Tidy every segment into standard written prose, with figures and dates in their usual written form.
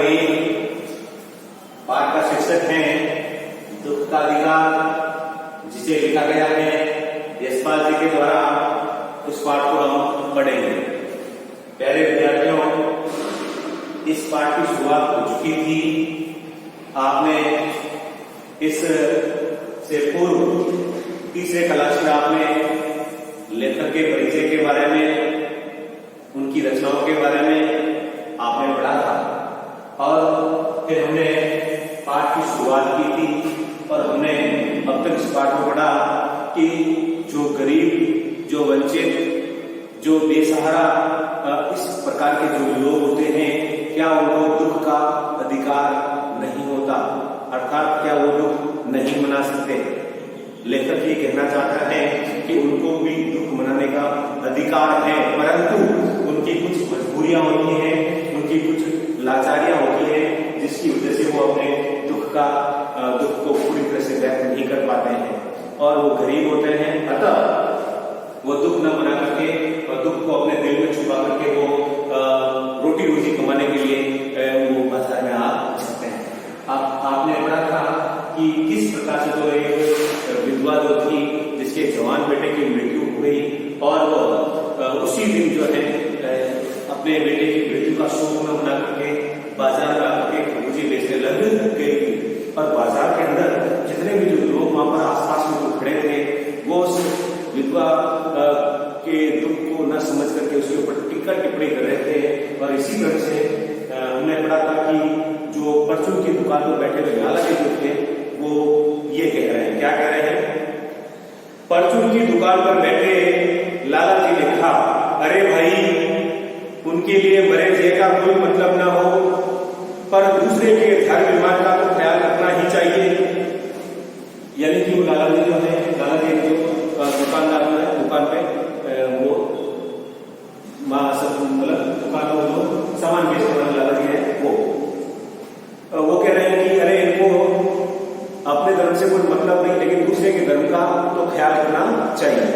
एक पाठ का शीर्षक है दुख का अधिकार, जिसे लिखा गया है यशपाल जी के द्वारा। उस पाठ को हम पढ़ेंगे। प्यारे विद्यार्थियों, इस पाठ की शुरुआत हो चुकी थी। आपने इस से पूर्व तीसरे क्लास में आपने लेखक के परिचय के बारे में, उनकी रचनाओं के बारे में आपने पढ़ा था और फिर हमने पाठ की शुरुआत की थी और हमने अब तक इस पाठ में पढ़ा कि जो गरीब, जो वंचित, जो बेसहारा, इस प्रकार के जो लोग होते हैं, क्या उनको दुख का अधिकार नहीं होता, अर्थात क्या वो दुख नहीं मना सकते। लेखक ये कहना चाहता है कि उनको भी दुख मनाने का अधिकार है, परंतु उनकी कुछ मजबूरियां होती हैं, उनकी कुछ लाचारियां होती हैं, जिसकी वजह से वो अपने दुख को पूरी तरह से व्यक्त नहीं कर पाते हैं और वो गरीब होते हैं। अतः वो दुख न मना करके और दुख को अपने दिल में छुपा करके वो रोटी रोजी कमाने के लिए वो बाजार में आ सकते हैं। आपने पढ़ा था कि किस प्रकार से तो एक विधवा जो थी, जिसके जवान बेटे की मृत्यु हो गई और वो उसी दिन जो है अपने बेटे की मृत्यु का शोक न मना करके बाजार में आकर खरबूजे बेचने लग गई थी। और बाजार के अंदर जितने भी जो लोग वहां पर आसपास में जो खड़े थे, वो उस विधवा के दुख को न समझ करके उसके ऊपर टिक्का टिप्पणी कर रहे थे। और इसी तरह से हमने पढ़ा था कि जो परचून की दुकान पर बैठे हुए लाला जी जो थे, वो ये कह रहे हैं, क्या कह रहे हैं? परचून की दुकान पर बैठे लाला जी ने कहा, अरे भाई, उनके लिए मरे जे का कोई मतलब ना हो, पर दूसरे के धर्म ईमान का तो ख्याल रखना ही चाहिए। यानी कि वो लाला जी जो है, लाला जी जो दुकानदार जो है, दुकान पे वो मतलब दुकान में जो सामान बेचने वाले लाला जी है, वो कह रहे हैं कि अरे इनको अपने धर्म से कोई मतलब नहीं, लेकिन दूसरे के धर्म का तो ख्याल रखना चाहिए।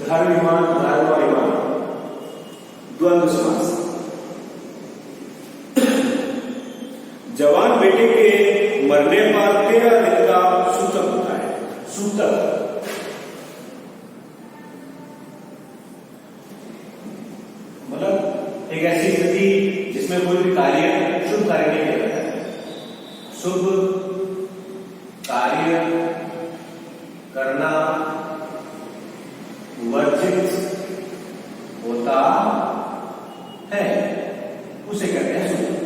धर्म ईमान, धर्म और ईमान द्वंद्व समास। जवान बेटे के मरने पर 13 दिन का सूतक होता है। सूतक मतलब एक ऐसी स्थिति जिसमें कोई भी कार्य, शुभ कार्य नहीं किया जाता है। शुभ कार्य करना वर्जित होता है, उसे कहते हैं सूतक।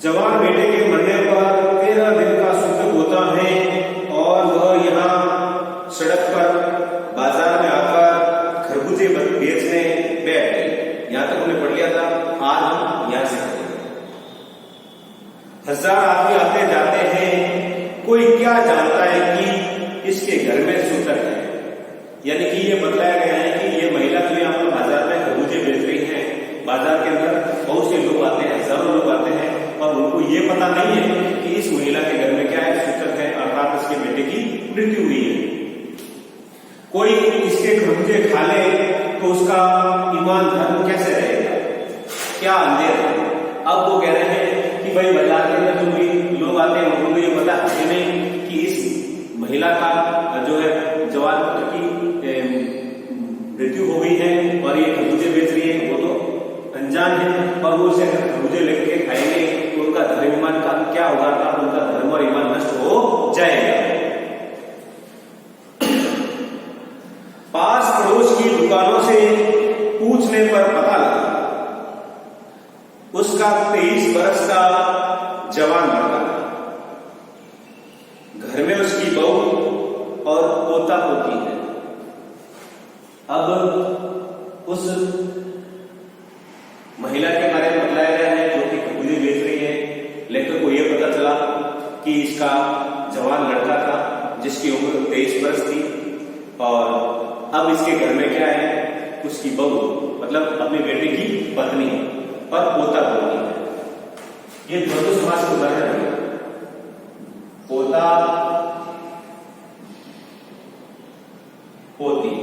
जवान बेटे के मरने पर 13 दिन का सूतक होता है और वह यहाँ सड़क पर बाजार में आकर खरबूजे बेचने बैठ गए। यहां तक हमने पढ़ लिया था, आज हम यहां से 1000 आदमी आते जाते हैं, कोई क्या जानता है कि इसके घर में सूतक है। यानी कि ये बतलाया गया है कि ये महिला जो यहाँ पर बाजार में खरबूजे बेच रही है, बाजार के अंदर बहुत से लोग आते हैं, हजारों लोग आते हैं और उनको ये पता नहीं है कि इस महिला के घर में क्या है, सूतक है, अर्थात इसके बेटे की मृत्यु हुई है। कोई इसके खरबूजे खा ले तो उसका ईमान धर्म कैसे रहेगा, क्या अंधेर है। अब वो कह रहे हैं कि भाई बाजार के अंदर जो भी लोग आते हैं उनको ये पता है नहीं कि इस महिला का जो है जवान पुत्र की मृत्यु हो गई है और ये खरबूजे बेच रही है, वो तो अनजान है। और वो इसे खरबूजे लेके खाएंगे तो उनका धर्म ईमान का क्या होगा, अर्थात उनका धर्म और ईमान नष्ट हो जाएगा। पास पड़ोस की दुकानों से पूछने पर पता लगा उसका 23 वर्ष का जवान लड़का, घर में उसकी बहू और पोता पोती है। अब उस महिला के बारे में बताया गया है जो कि खरबूजे बेच रही है। लेखक को यह पता चला कि इसका जवान लड़का था जिसकी उम्र 23 वर्ष थी और अब इसके घर में क्या है, उसकी बहू मतलब अपने बेटे की पत्नी और पोता पोती है। ये द्वंद्व समास के उदाहरण है। पोता पोती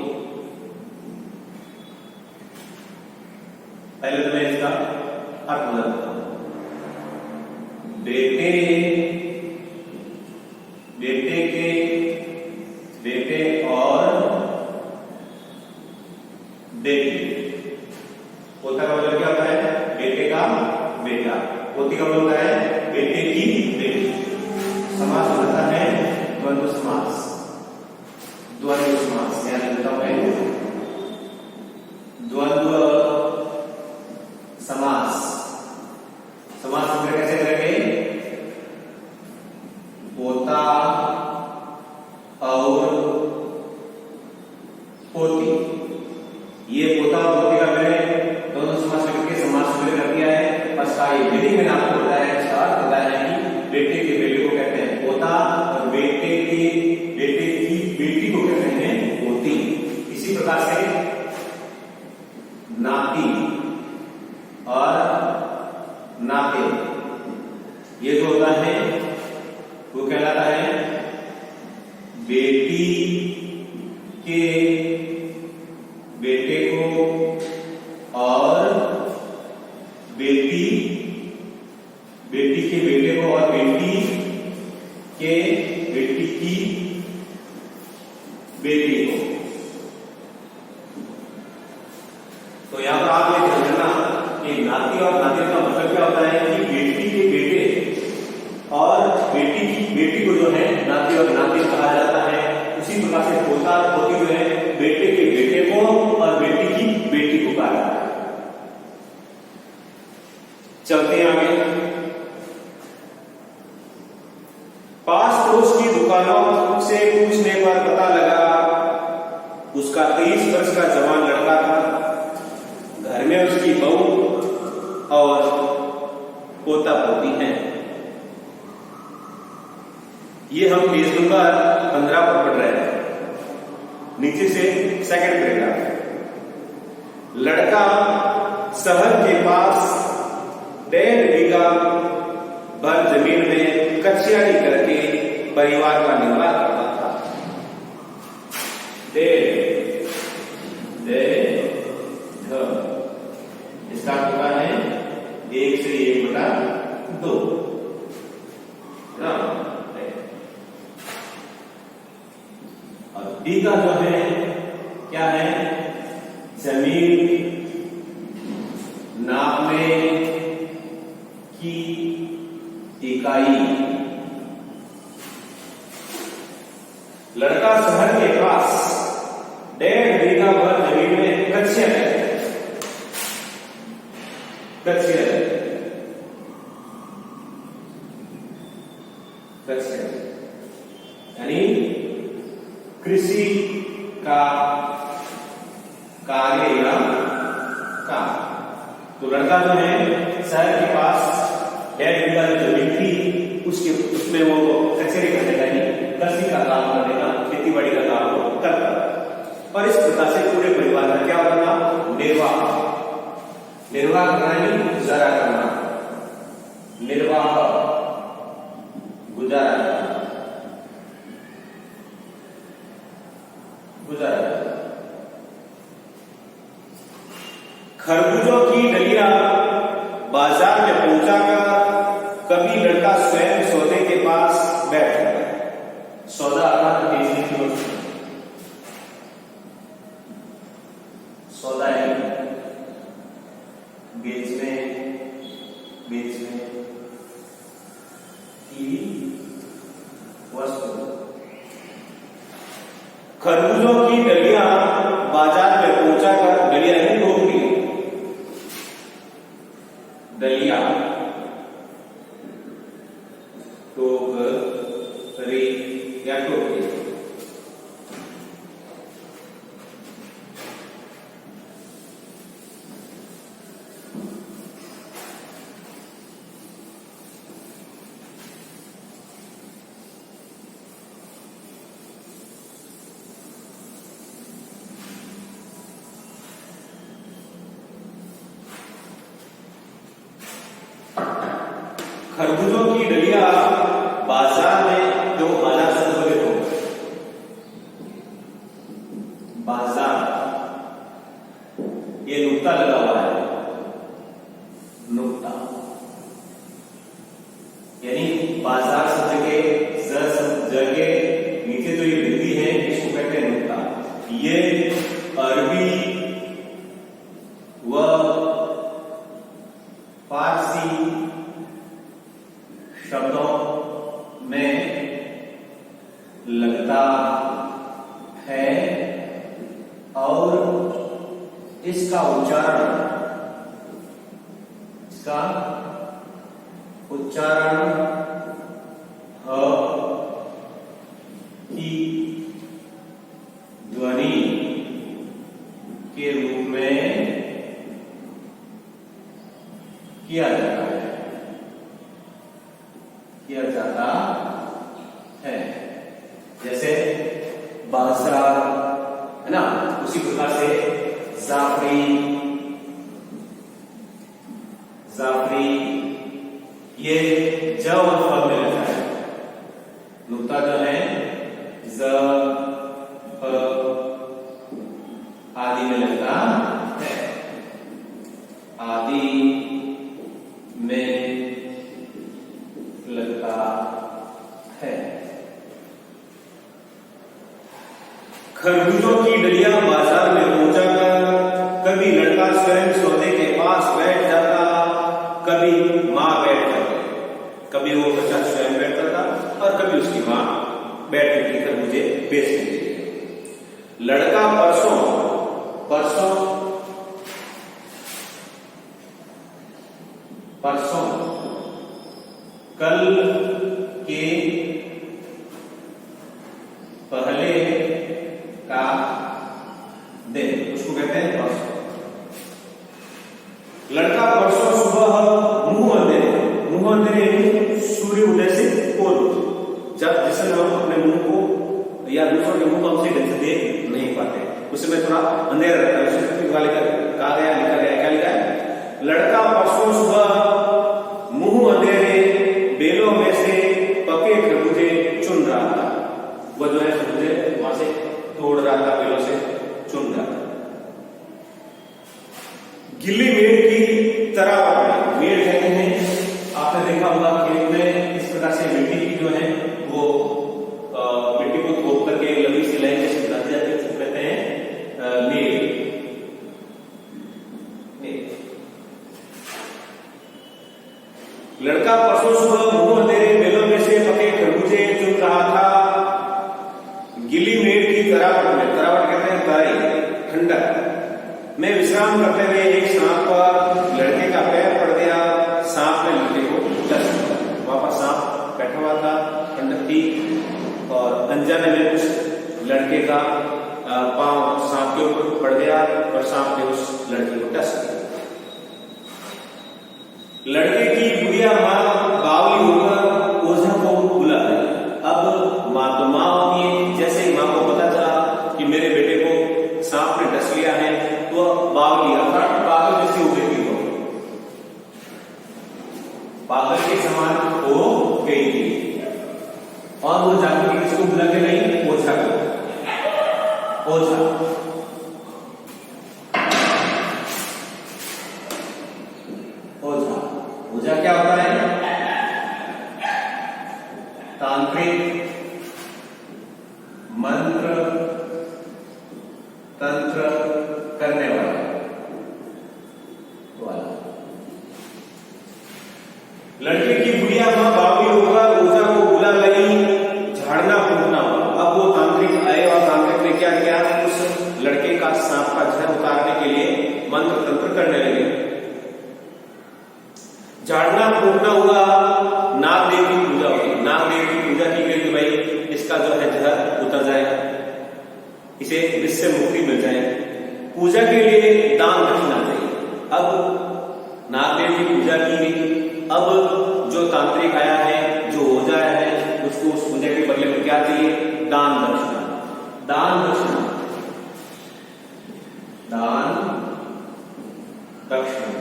पहले तो मैं इसका अर्थ बताता हूं। बेटे के बेटे और बेटी। पोता का मतलब क्या होता है? बेटे का बेटा। पोती का मतलब होता है बेटे की बेटी। समास होता है द्वंद्व समास। द्वंद्व समास यानी मतलब है द्वंद्व समास। समास में कैसे करेंगे? पोता और पोती। ये पोता और पोती का मैंने दोनों समास करके समास कर दिया है। बस का ये मीनिंग मैंने आपको बताया, इसका अर्थ बताया है कि बेटे के बेटे को कहते हैं पोता और बेटे की बेटी को कहते हैं पोती। इसी प्रकार से नाती और नाते, ये जो होता है वो कहलाता है बेटी के बेटे को और बेटी के बेटे को और बेटी की बेटी को। तो यहां पर आप ये ध्यान रखना कि नाती और नातिन का मतलब क्या होता है कि बेटी के बेटे और बेटी की बेटी को जो है नाती और नातिन कहा जाता है। उसी प्रकार से पोता और पोती जो है बेटे के बेटे को और बेटी की बेटी को कहा जाता है। चलते हैं आगे। पास पड़ोस की दुकानों से पूछने पर पता लगा उसका 23 वर्ष का जवान लड़का था। घर में उसकी बहू और पोता पोती हैं। ये हम पेज नंबर 15 पर पढ़ रहे हैं, नीचे से सेकंड पैराग्राफ। लड़का शहर के पास 1.5 बीघा भर जमीन में कचियारी करके परिवार का निर्वाह करता था। इसका होता है 1 से 1/2 ना। और बीघा जो है क्या है? जमीन नापने की इकाई। लड़का शहर के पास 1.5 बीघा भर जमीन में कच्चे यानी कृषि का कार्य या काम। तो लड़का जो है शहर के पास 1.5 बीघा जमीन थी, उसमें वो कचहरी करने का, कृषि का काम करने का, खेती बाड़ी का काम वो करता। और इस प्रकार से पूरे परिवार का क्या होता था? निर्वाह करना ही गुजारा करना, निर्वाह गुजारा खरबूजों की डलिया बाजार में पहुंचाकर कभी लड़का स्वयं सौदे के पास बैठ गया। सौदा आता बेचने की वस्तु, सौदा है बेचने की वस्तु। खरबूजों की डलिया बाजार में पहुंचाकर, डलिया नहीं टोकरी, डलिया टोकरी या टोकरी। खरबूजों की डलिया बाजार में, जो बाजार से बोले तो बाजार, ये नुक्ता लगा हुआ है, इसका उच्चारण ह की ध्वनि के रूप में किया जाता है। जैसे बांसुरा है ना, उसी प्रकार से जाफरी ये ज और फ में लगता है। नुक्ता जो है ज फ आदि में लगता है। आदि में लगता है। खरबूजों की डलिया बाजार में पहुंचाकर कभी लड़का स्वयं सौदे के पास बैठ जाता, कभी मां बैठ जाती। कभी वो बच्चा स्वयं बैठता था और कभी उसकी मां बैठ के खरबूजे बेचती थी। लड़का परसों कल के पहले का दिन, उसको कहते हैं परसों। लड़का परसों सुबह मुंह अंधेरे सूर्य उदय से पूर्व, जब जिस समय हम अपने मुंह को या दूसरों के मुंह को हमसे ढंग से देख नहीं पाते, उस समय थोड़ा अंधेरा रहता है। उसे लिखा गया क्या लिखा है? लड़का परसों सुबह मुंह अंधेरे बेलों में से पके खरबूजे चुन रहा था। वह जो है खरबूजे वहां से तोड़ रहा था, बेलों से चुन रहा था। गिल्ली मेड़ की तरह, मेड़ कहते हैं, आपने देखा होगा खेत में इस प्रकार से मिट्टी की जो है वो मिट्टी को तोड़ करके लंबी सी लाइन जैसे बनाते जाते हैं, उसको कहते हैं मेड़। लड़का परसों सुबह मुंह अंधेरे बेलों में से पके खरबूजे चुन रहा था। गिली मेड़ की तरावट में, तरावट कहते हैं तारी, ठंडक में विश्राम करते हुए एक सांप पर लड़के का पैर पड़ गया। सांप ने लड़के को डस दिया। वहां पर सांप बैठा हुआ था, ठंडक थी और अनजाने में उस लड़के का पांव सांप के ऊपर पड़ गया और सांप ने उस लड़के को डस दिया। लड़के की बुढ़िया मां बावली होकर ओझा को बुला गई। अब मां तो मां होती है, जैसे ही मां को पता चला कि मेरे बेटे को सांप ने डस लिया है, तो बावली अर्थात पागल जैसी हो गई थी, पागल के समान हो गई थी। और वो जाकर किसको बुला के गई? ओझा को। ओझा क्या होता है? तांत्रिक, मंत्र तंत्र करने वाला। लड़के की बुढ़िया मां बावली होकर ओझा को बुला गई, झाड़ना फूकना हुआ। अब वो तांत्रिक आए और तांत्रिक ने क्या किया? उस लड़के का सांप का जहर उतारने के लिए मंत्र तंत्र करने लगे। झाड़ना फूकना हुआ, नाग देव की पूजा हुई। नाग देव की पूजा की गई कि भाई इसका जो है जहर उतर जाएगा, इसे इससे मुक्ति मिल जाए। पूजा के लिए दान दक्षिणा चाहिए। अब नाग देव की पूजा की गई। अब जो तांत्रिक आया है, जो ओझा है, उसको उस पूजा के बदले में क्या चाहिए? दान दक्षिणा। दान दक्षिणा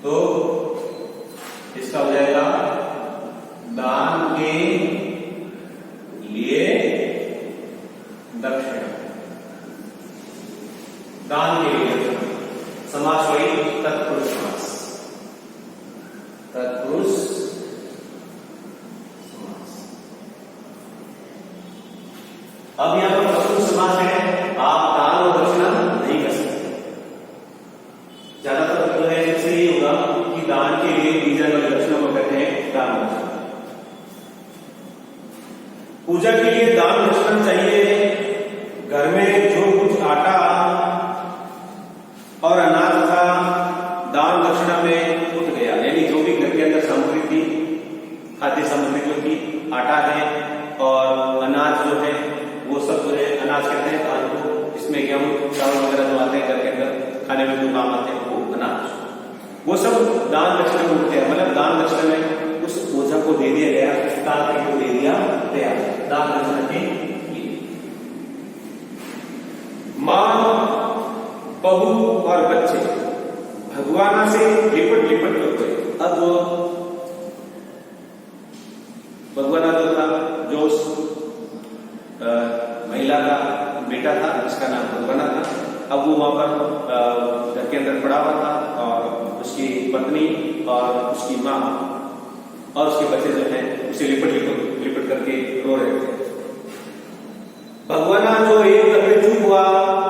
तो इसका हो जाएगा दान के लिए दक्षिणा। दान के लिए समास वही तत्पुरुष समास। तत्पुरुष समास। अब यहां पर तत्पुरुष समास है, आप दान और दक्षिणा नहीं कर सकते। ज्यादातर जो है इससे ये होगा कि दान के लिए दी जाने वाली दक्षिणा को कहते हैं दान दक्षिणा। पूजा के लिए दान दक्षिणा चाहिए। घर में अनाज कहते हैं धान को, इसमें गेहूं चावल वगैरह जो आते हैं घर के अंदर खाने में जो काम आते हैं वो अनाज, वो सब दान दक्षिणा में उठते हैं। मतलब दान दक्षिणा में उस ओझा को दे दिया गया, उस तांत्रिक को दे दिया गया दान दक्षिणा के लिए। मां, बहू और बच्चे भगवाना से लिपट लिपट कर गए। अब भगवाना जो था, जो महिला का बेटा था जिसका नाम भगवाना था, अब वो वहां पर घर के अंदर पड़ा हुआ था और उसकी पत्नी और उसकी माँ और उसके बच्चे जो हैं उसे लिपट लिपट लिपट करके रो रहे थे। भगवाना जो एक दफे चुप हुआ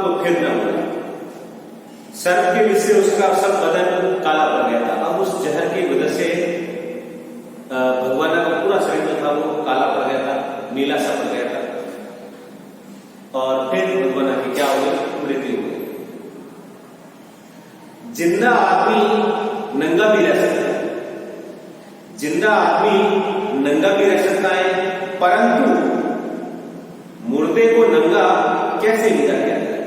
तो फिर न हुआ। सर्प के विष से उसका सब बदन काला पड़ गया था। अब उस जहर की वजह से भगवाना का पूरा शरीर जो था वो काला पड़ गया था, नीला सा पड़ गया था। और फिर भगवाना की क्या हो गई, मृत्यु हो गई। जिंदा आदमी नंगा भी रह सकता है, जिंदा आदमी नंगा भी रह सकता है, परंतु मुर्दे को नंगा कैसे विदा किया जाए।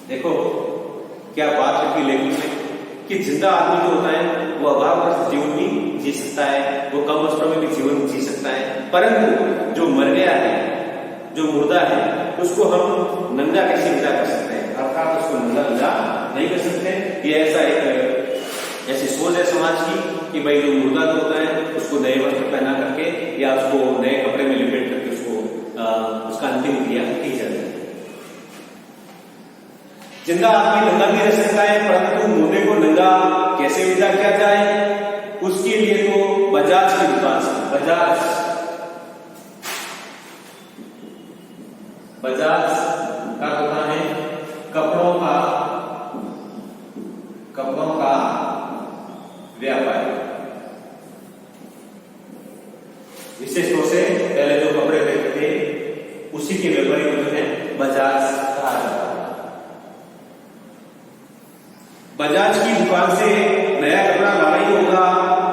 देखो क्या बात रखी लेखक ने कि जिंदा आदमी जो होता है वो अभावग्रस्त जीवन भी जी सकता है, वो कम वस्त्रों में भी जीवन जी सकता है, परंतु जो मर गया है, जो मुर्दा है, उसको हम नंगा कैसे विदा कर सकते हैं, अर्थात उसको नंगा विदा नहीं कर सकते। ये ऐसा एक ऐसी सोच है समाज की कि भाई जो मुर्दा जो होता है उसको नए वस्त्र पहना करके या उसको नए कपड़े में लिपेट करके उसको उसका अंतिम क्रिया की जाती है। जिंदा आदमी नंगा भी रह सकता है, परंतु मुर्दे को नंगा कैसे विदा किया जाए, उसके लिए तो बजाज की दुकान से, बजाज का होता है कपड़ों का व्यापार। विशेष रूप से पहले जो कपड़े देखते थे उसी के व्यापारी को जो है बजाज कहा जाता है। बजाज की दुकान से नया कपड़ा लाना ही होगा,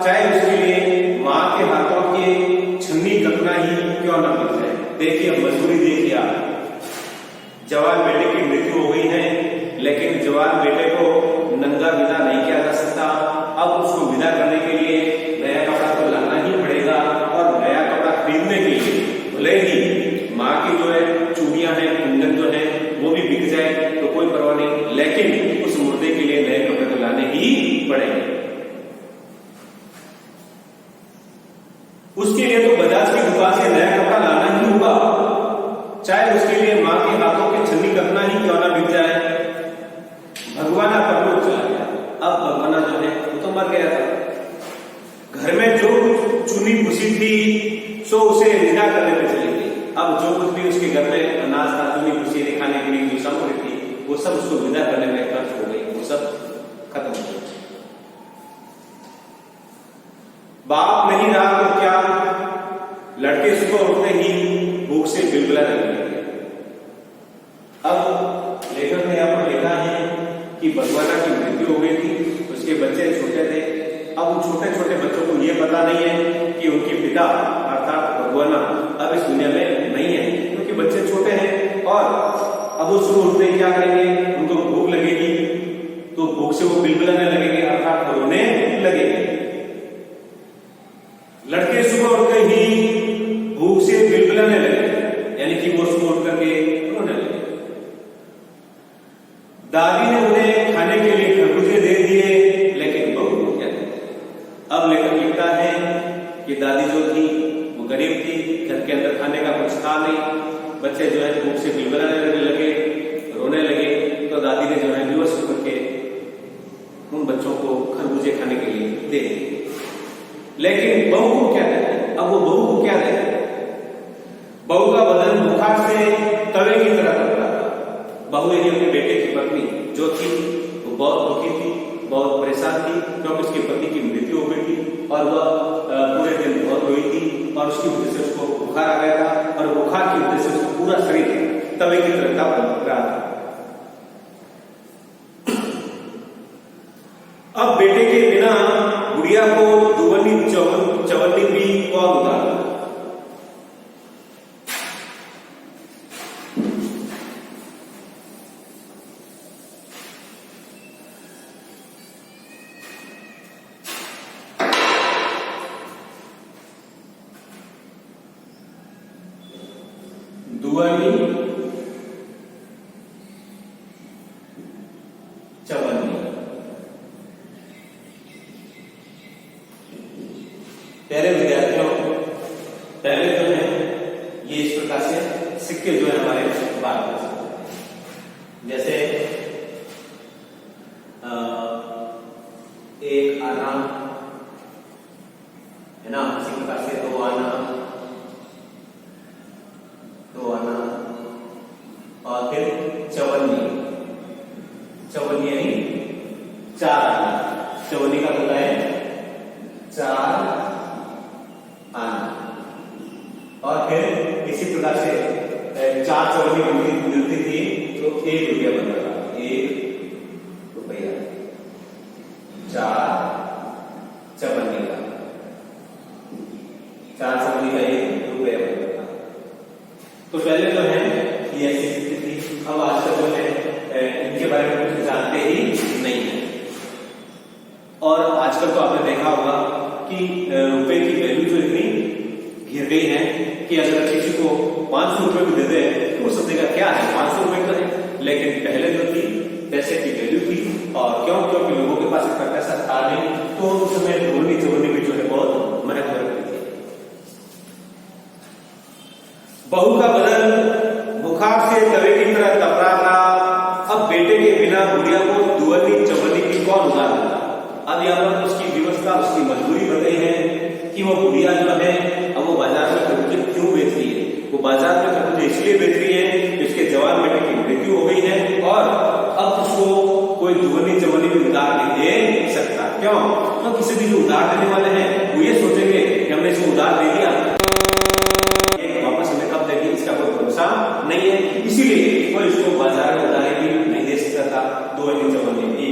चाहे उसके लिए मां के हाथों की छन्नी कतना ही क्यों न मिल जाए। देखिए मजबूरी देखिए आप, जवान बेटे की मृत्यु हो गई है, लेकिन जवान बेटे को नंगा विदा नहीं किया जा सकता। अब उसको विदा करने के लिए नया कपड़ा तो लाना ही पड़ेगा, और नया कपड़ा खरीदने के लिए भले ही माँ की जो है चूड़ियां हैं, कुंदन जो है वो भी बिक जाए तो कोई परवाह नहीं, लेकिन उस मुर्दे के लिए नए कपड़े तो लाने ही पड़ेंगे। उसके लिए तो बजाज की दुकान से नया कपड़ा लाना ही होगा, चाहे उसके लिए मां के हाथों की छन्नी करना ही क्यों ना बिक जाए। भगवाना परलोक चला गया। अब भगवाना जो है वो तो मर गया था। घर में जो चुनी भूसी थी सो उसे विदा करने में चली गई। अब जो कुछ भी उसके घर में अनाज था, चुनी भूसी खाने के लिए जो सामग्री थी, वो सब उसको विदा करने में खर्च हो गई, वो सब खत्म हो गया। बाप नहीं रहा तो क्या, लड़के सुबह उठते ही भूख से बिलबिलाने लगे। अब लेखक ने यहाँ पर लिखा है कि भगवाना की मृत्यु हो गई थी, उसके बच्चे छोटे थे। अब उन छोटे छोटे बच्चों को ये पता नहीं है कि उनके पिता अर्थात भगवाना अब इस दुनिया में नहीं है, क्योंकि बच्चे छोटे हैं। और अब वो सुबह उठते ही क्या करेंगे, उनको भूख लगेगी तो भूख से वो बिलबिलाने लगेंगे, अर्थात रोने लगेंगे। लड़के सुबह उठते ही भूख से बिलबिलाने लगे, यानी कि वो सुबह उठ करके रोने लगे। दादी ने उन्हें खाने के लिए खरबूजे दे दिए, लेकिन बहू को क्या दिया। अब लेखक लिखता है कि दादी जो थी वो गरीब थी, घर के अंदर खाने का कुछ था नहीं, बच्चे जो है भूख से बिलबिलाने लगे, रोने लगे, तो दादी ने जो है विवश होकर के उन बच्चों को खरबूजे खाने के लिए दे दिए। लेकिन बहू को क्या देते, अब वो बहू को क्या देते। बहू का बदन बुखार से तवे की तरह लग रहा था। बहू यानी अपने बेटे की पत्नी जो थी वो बहुत दुखी थी, बहुत परेशान थी, क्योंकि उसके पति की मृत्यु हो गई थी और वह पूरे दिन बहुत रोई थी, और उसकी वजह से उसको बुखार आ गया था, और बुखार की वजह से उसका पूरा शरीर तवे की तरह का बन रहा था। अब बेटे के बिना गुड़िया को दुवनी चवन्नी भी कौन उतारा। दुअली चवन्नी। प्यारे विद्यार्थियों, पहले जो है ये इस प्रकार से सिक्के जो है हमारे बात कर सकते हैं। जैसे एक आना है ना, इसी प्रकार से दो आना और फिर चवन्नी। चवन्नी यानी चार आना। चवन्नी का होता है चार आना। और फिर इसी प्रकार से चार चवन्नी मिलती थी तो 1 रुपया बनता था। 1 रुपया चार चवन्नी का, 4 चवन्नी का 1 रुपया बनता था। तो पहले जो है ये ऐसी स्थिति थी। अब आजकल जो है इनके बारे में कुछ जानते ही नहीं है। और आजकल तो आपने देखा होगा कि रुपए की वैल्यू जो इतनी गिर गई है कि अगर किसी को 500 रुपए भी दे दे तो वो सोचेगा क्या है, 500 रुपए तो है। लेकिन पहले जो थी पैसे की वैल्यू थी। और क्योंकि लोगों के पास इतना पैसा था नहीं, तो उस समय ढोलनी चवन्नी भी जो है बहुत महत्व रखती थी। बहू का बदन बुखार से तवे की तरह तप रहा था। अब बेटे के बिना बुढ़िया को दुअली चवन्नी की कौन उधार देता। अब यहाँ पर उसकी व्यवस्था, उसकी मजबूरी बन गई है कि वो बुढ़िया जो है अब वो बाजार में खरबूजे क्यों बेच रही है। वो बाजार में खरबूजे इसलिए बेच रही है कि उसके जवान बेटे की मृत्यु हो गई है और अब उसको कोई दुअली चवन्नी भी उधार नहीं दे सकता। क्यों? तो किसी भी जो उधार देने वाले हैं वो ये सोचेंगे कि हमने इसको उधार दे दिया, वापस हमें कब देगी इसका कोई भरोसा नहीं है। इसीलिए वो इसको बाजार में उधार भी नहीं दे सकता था। दुअली चवन्नी थी।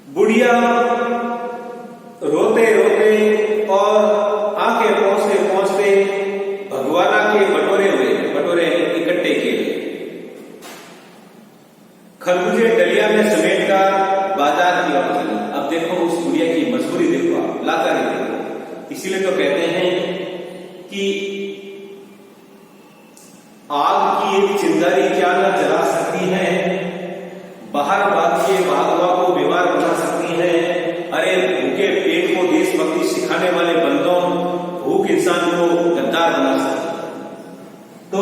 बुढ़िया रोते रोते और आंखें पहुंचते पहुंचते भगवाना के बटोरे हुए, बटोरे इकट्ठे किए, खरबूजे डलिया में समेट कर बाजार की ओर चली। अब देखो उस बुढ़िया की मजबूरी देखो, आप लाचारी देखो। इसीलिए तो कहते हैं कि आग की एक चिंगारी क्या न जला सकती है, बाहर बात के भागवा को बीमार बना सकती है। अरे भूखे पेट को देशभक्ति सिखाने वाले बंदों, भूख इंसान को गद्दार बना सकती है। तो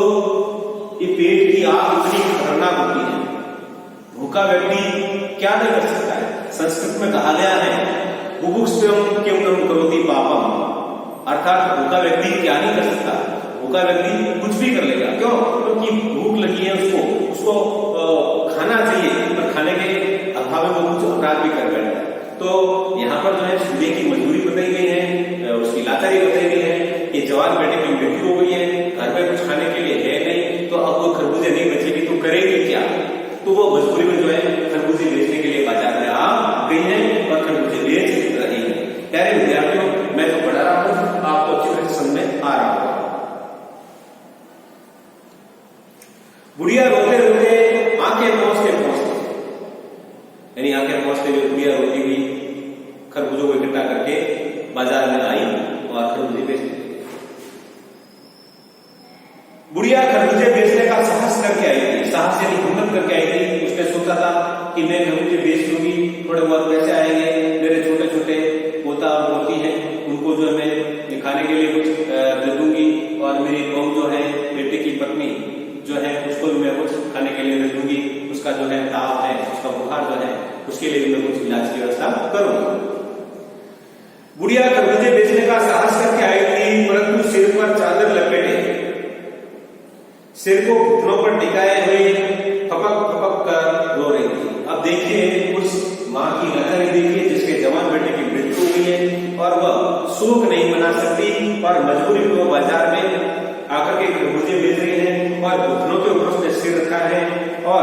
ये पेट की आग इतनी खतरनाक होती है, भूखा व्यक्ति क्या नहीं कर सकता है। संस्कृत में कहा गया है बुभुक्षुरम किम करोति पापम, अर्थात भूखा व्यक्ति क्या नहीं कर सकता। भूखा व्यक्ति कुछ भी कर लेगा। क्यों? क्योंकि भूख लगी है, उसको खाना चाहिए, पर खाने के अभाव में वो कुछ अपराध भी कर बैठा है। तो यहाँ पर जो है सूर्य की मजबूरी बताई गई है, उसकी लाचारी बताई गई है कि जवान बेटे की मृत्यु हो गई है, घर में कुछ खाने के लिए है नहीं, तो अब वो खरबूजे नहीं बचेगी तो करेगी क्या। तो वो मजबूरी में जो है खरबूजे बेचने के लिए बाजार में आ गई है और खरबूजे बेच रही है। प्यारे विद्यार्थियों, मैं तो पढ़ा रहा हूं, आपको अच्छी तरह समझ में आ रहा होगा। बुढ़िया रोते रोते आंखें पहुंचते पहुंचते, यानी आंखें पहुंचते हुए बुढ़िया रोती हुई खरबूजों को इकट्ठा करके बाजार में आई और खरबूजे बेचने। बुढ़िया खरबूजे बेचने का साहस करके आई थी। साहस यानी हिम्मत करके आई थी। उसने सोचा था कि मैं खरबूजे बेच लूंगी, थोड़े बहुत पैसे आएंगे, मेरे छोटे छोटे पोता और पोती हैं उनको जो है मैं खाने के लिए कुछ दे दूंगी, और मेरी बहू जो है, बेटे की पत्नी जो है, उसको भी मैं कुछ खाने के लिए दे दूंगी। उसका जो है ताव है, उसका बुखार जो है, उसके लिए भी मैं कुछ इलाज की व्यवस्था करूंगा। बुढ़िया खरबूजे बेचने का साहस करके आई थी, परंतु सिर पर चादर लपेटे, सिर को घुटनों पर टिकाए हुए फपक फपक कर रो रही थी। अब देखिए उस माँ की लाचारी देखिए, जिसके जवान बेटे की मृत्यु हुई है और वह शोक नहीं मना सकती और मजबूरी में वो बाजार में आकर के खरबूजे बेच रही है और घुटनों के ऊपर उसने सिर रखा है और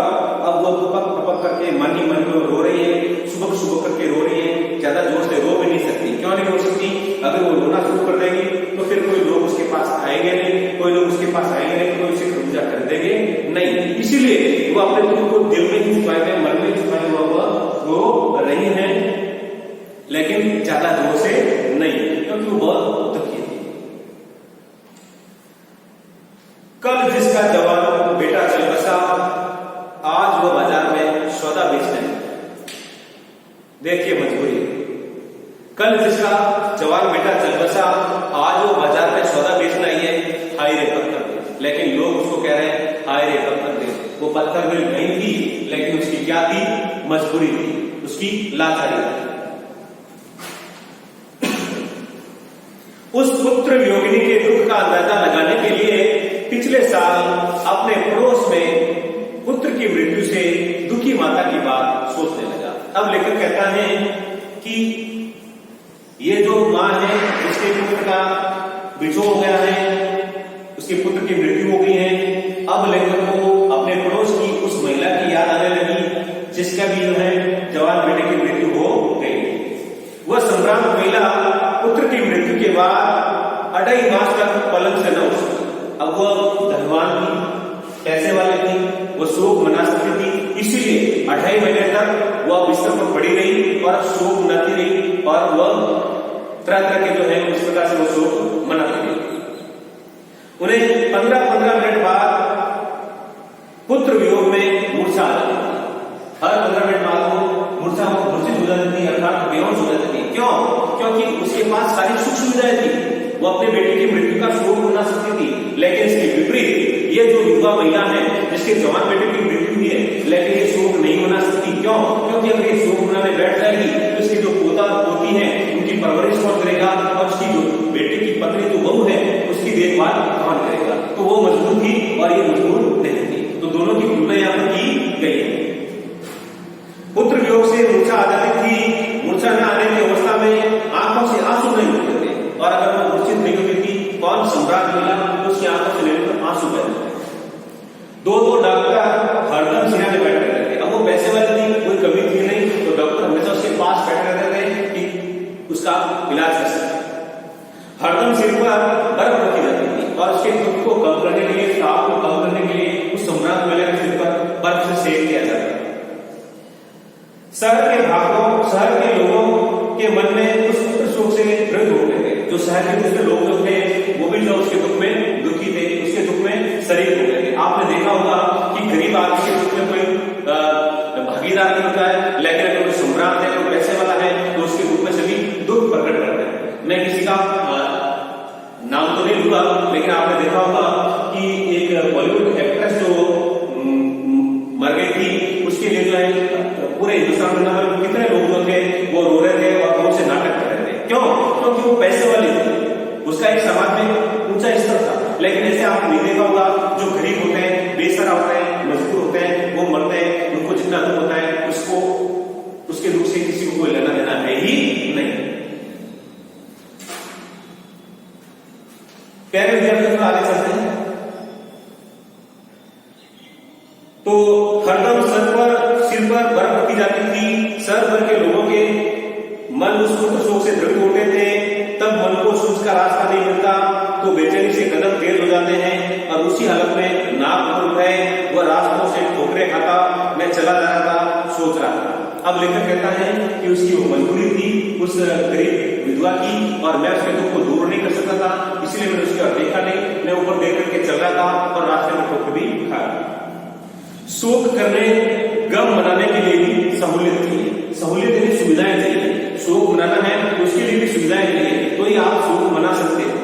अब वो फपक फपक करके मन ही मन में रो रही है, सुबह सुबह करके रो रही है। ज्यादा जोर से रो भी नहीं सकती। क्यों नहीं रो सकती? अगर वो रोना शुरू कर देगी तो फिर कोई लोग उसके पास आएंगे नहीं, कोई लोग उसके पास आएंगे नहीं, तो उसे खरबूजा खरीदेंगे नहीं। इसीलिए वो अपने दुख को दिल में ही छुपाए हुए, मन में छुपाए हुआ रो रही है, लेकिन ज्यादा जोर से नहीं, क्योंकि वो बहुत दुखी थी। कल जिसका जवान बेटा चल बसा, आज वो बाजार में सौदा बेचने। देखिए मजबूरी। कल जिसका जवान बेटा चल बसा, आज वो बाजार में सौदा बेचना ही है, हाय रे पत्थर दे। लेकिन लोग उसको कह रहे हैं हाय रे पत्थर दे। वो पत्थर मिल नहीं थी, लेकिन उसकी क्या थी? मजबूरी थी, उसकी लाचारी थी। उस पुत्र वियोगिनी के दुख का अंदाजा लगाने के लिए पिछले साल अपने पड़ोस में पुत्र की मृत्यु से दुखी माता की बात सोचने लगा। अब लेखक कहता है कि ये जो मां है, जिसके पुत्र का बिछोह हो गया है, उसके पुत्र की मृत्यु हो गई है, अब लेखक को अपने पड़ोस की उस महिला की याद आने लगी जिसका भी जो है जवान बेटे की मृत्यु हो गई। वह संभ्रांत महिला पुत्र की मृत्यु के बाद 2.5 मास तक पलंग से न उठ सकी। अब वह धनवान थी, पैसे वाले थी, वो शोक मना सकती थी, इसीलिए 2.5 महीने तक वह बिस्तर पर पड़ी रही और शोक मनाती रही और वह तरह तरह के जो है उस प्रकार से वो शोक मनाती रही। उन्हें 15-15 मिनट बाद पुत्र वियोग में मूर्छा आ जाती थी। हर 15 मिनट बाद वो मूर्छित हो जाती थी, अर्थात बेहोश हो जाती थी। क्यों? क्योंकि उसके पास सारी सुख सुविधाएं थी, वो अपने बेटे की मृत्यु का शोक मना सकती थी। लेकिन इसके विपरीत ये जो विधवा महिला है, जिसके जवान बेटे की मृत्यु हुई है, लेकिन ये शोक नहीं मना सकती। क्यों? क्योंकि अगर ये शोक मनाने बैठ जाएगी तो इसकी जो पोता पोती है उनकी परवरिश कौन करेगा, और उसकी जो बेटे की पत्नी जो बहू है उसकी देखभाल कौन करेगा? तो वो मजबूर थी और ये मजबूर नहीं थी। तो दोनों की तुलना यहाँ पर की गई है। पुत्र वियोग से मूर्छा आ जाती थी। मूर्छा न आने की अवस्था में आंखों से आंसू नहीं होते थे, और अगर वो मूर्छित नहीं होती थी, कौन सम्राट मिला तो उसकी आंखों से लेकर आंसू बहते थे। दो डॉक्टर हरदम सिरा में बैठे रहते थे। अब वो पैसे वाले थी, कोई कमी थी नहीं, तो डॉक्टर हमेशा उसके पास बैठे रहते थे कि उसका इलाज कर सके। हरदम सिर पर बर्फ रखी जाती थी और उसके दुख को कम करने के लिए, ताप को कम करने के लिए उस सम्राट महिला के सिर पर बर्फ से सेक किया जाता था। शहर के लोगों के मन में उस पुत्र शोक से द्रवित हो गए थे। जो शहर के दूसरे लोग जो थे वो भी जो उसके दुख में दुखी थे, उसके दुख में शरीक हो गए थे। आपने देखा होगा कि गरीब आदमी के दुख में कोई भागीदार नहीं होता है, लेकिन अगर कोई सम्राट है, कोई पैसे वाला है, तो उसके दुख में सभी दुख प्रकट करते हैं। मैं किसी का नाम तो नहीं लूंगा, लेकिन आपने देखा होगा कि एक बॉलीवुड एक्ट्रेस जो मर गई थी, उसके लिए जो है पूरे हिंदुस्तान में कितने लोग जो थे वो रो रहे थे और बहुत से नाटक कर रहे थे। क्यों? क्योंकि वो पैसे वाली थी, उसका एक समाज में ऊंचा स्तर था। लेकिन ऐसे आप नहीं देखा होगा, जो गरीब होते हैं, बेसहारा होते हैं, मजबूर होते हैं, वो मरते हैं, उनको जितना दुख होता है उसको उसके दुख से किसी को कोई लेना देना है ही नहीं। प्यारे विद्यार्थियों, आगे चलते हैं। तो हरदम सिर पर बर्फ रखी जाती थी। शहर भर के लोगों के मन उस पुत्र शोक से द्रवित होते थे। तब मन को सूझ का रास्ता नहीं मिलता तो बेचैनी से कदम तेज हो जाते हैं, और उसी हालत में नाक ऊपर उठाए वह रास्तों से ठोकरें खाता मैं चला जा रहा था, सोच रहा था। अब लेखक कहता है कि उसकी वो मजबूरी थी उस गरीब विधवा की, और मैं उसके दुख को दूर नहीं कर सकता था, इसलिए मैंने उसकी ओर देखा नहीं, मैं ऊपर देख करके चल रहा था और रास्ते में ठोकर भी खाया। शोक करने, गम मनाने के लिए भी सहूलियत चाहिए। सहूलियत यानी सुविधाएं चाहिए। शोक मनाना है तो उसके लिए भी सुविधाएं चाहिए, तो ही आप शोक मना सकते हैं।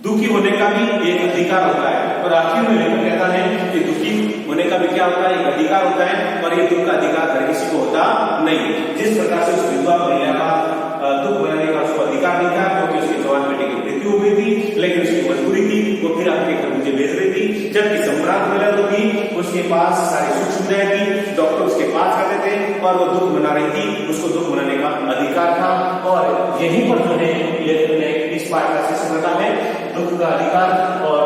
दुखी होने का भी एक अधिकार होता है, और आखिर में लेखक कहता है कि दुखी होने का भी क्या होता है? एक अधिकार होता है, और ये दुख का अधिकार हर किसी को होता नहीं। जिस प्रकार से उस विधवा महिला का दुख मनाने का उसको अधिकार नहीं था, क्योंकि उसके जवान बेटे की मृत्यु हो गई थी, लेकिन उसकी मजबूरी थी, वो फिर आपके घर मुझे भेज रही थी। जबकि सम्राट महिला जो थी उसके पास सारी सुख सुविधाएं थी, डॉक्टर उसके पास आते थे और वो दुख मना रही थी, उसको दुख मनाने का अधिकार था। और यहीं पर जो है लेखक ने इस पाठ का शीर्षक रखा है दुख का अधिकार, और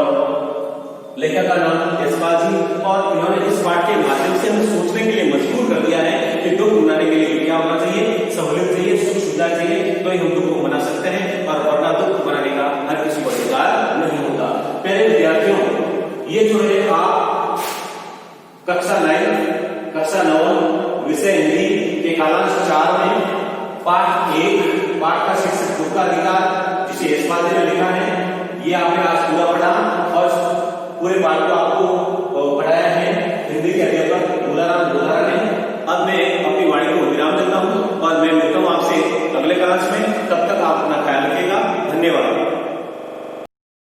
लेखक का नाम यशपाल जी, और इन्होंने इस पाठ के माध्यम से हमें सोचने के लिए मजबूर कर दिया है कि दुख मनाने के लिए क्या होना चाहिए? सहूलियत चाहिए, सुख सुविधा चाहिए, तो ही हम दुख को मना सकते हैं, और वरना दुख मनाने का हर किसी को अधिकार नहीं होता। प्यारे विद्यार्थियों, ये जो है आप कक्षा 9 विषय हिंदी के कालांश 4 में पाठ 1 पाठ का शीर्षक दुख का अधिकार, जिसे यशपाल जी ने लिखा है, ये आपने आज पूरा पढ़ा। और पूरे पाठ को आपको पढ़ाया है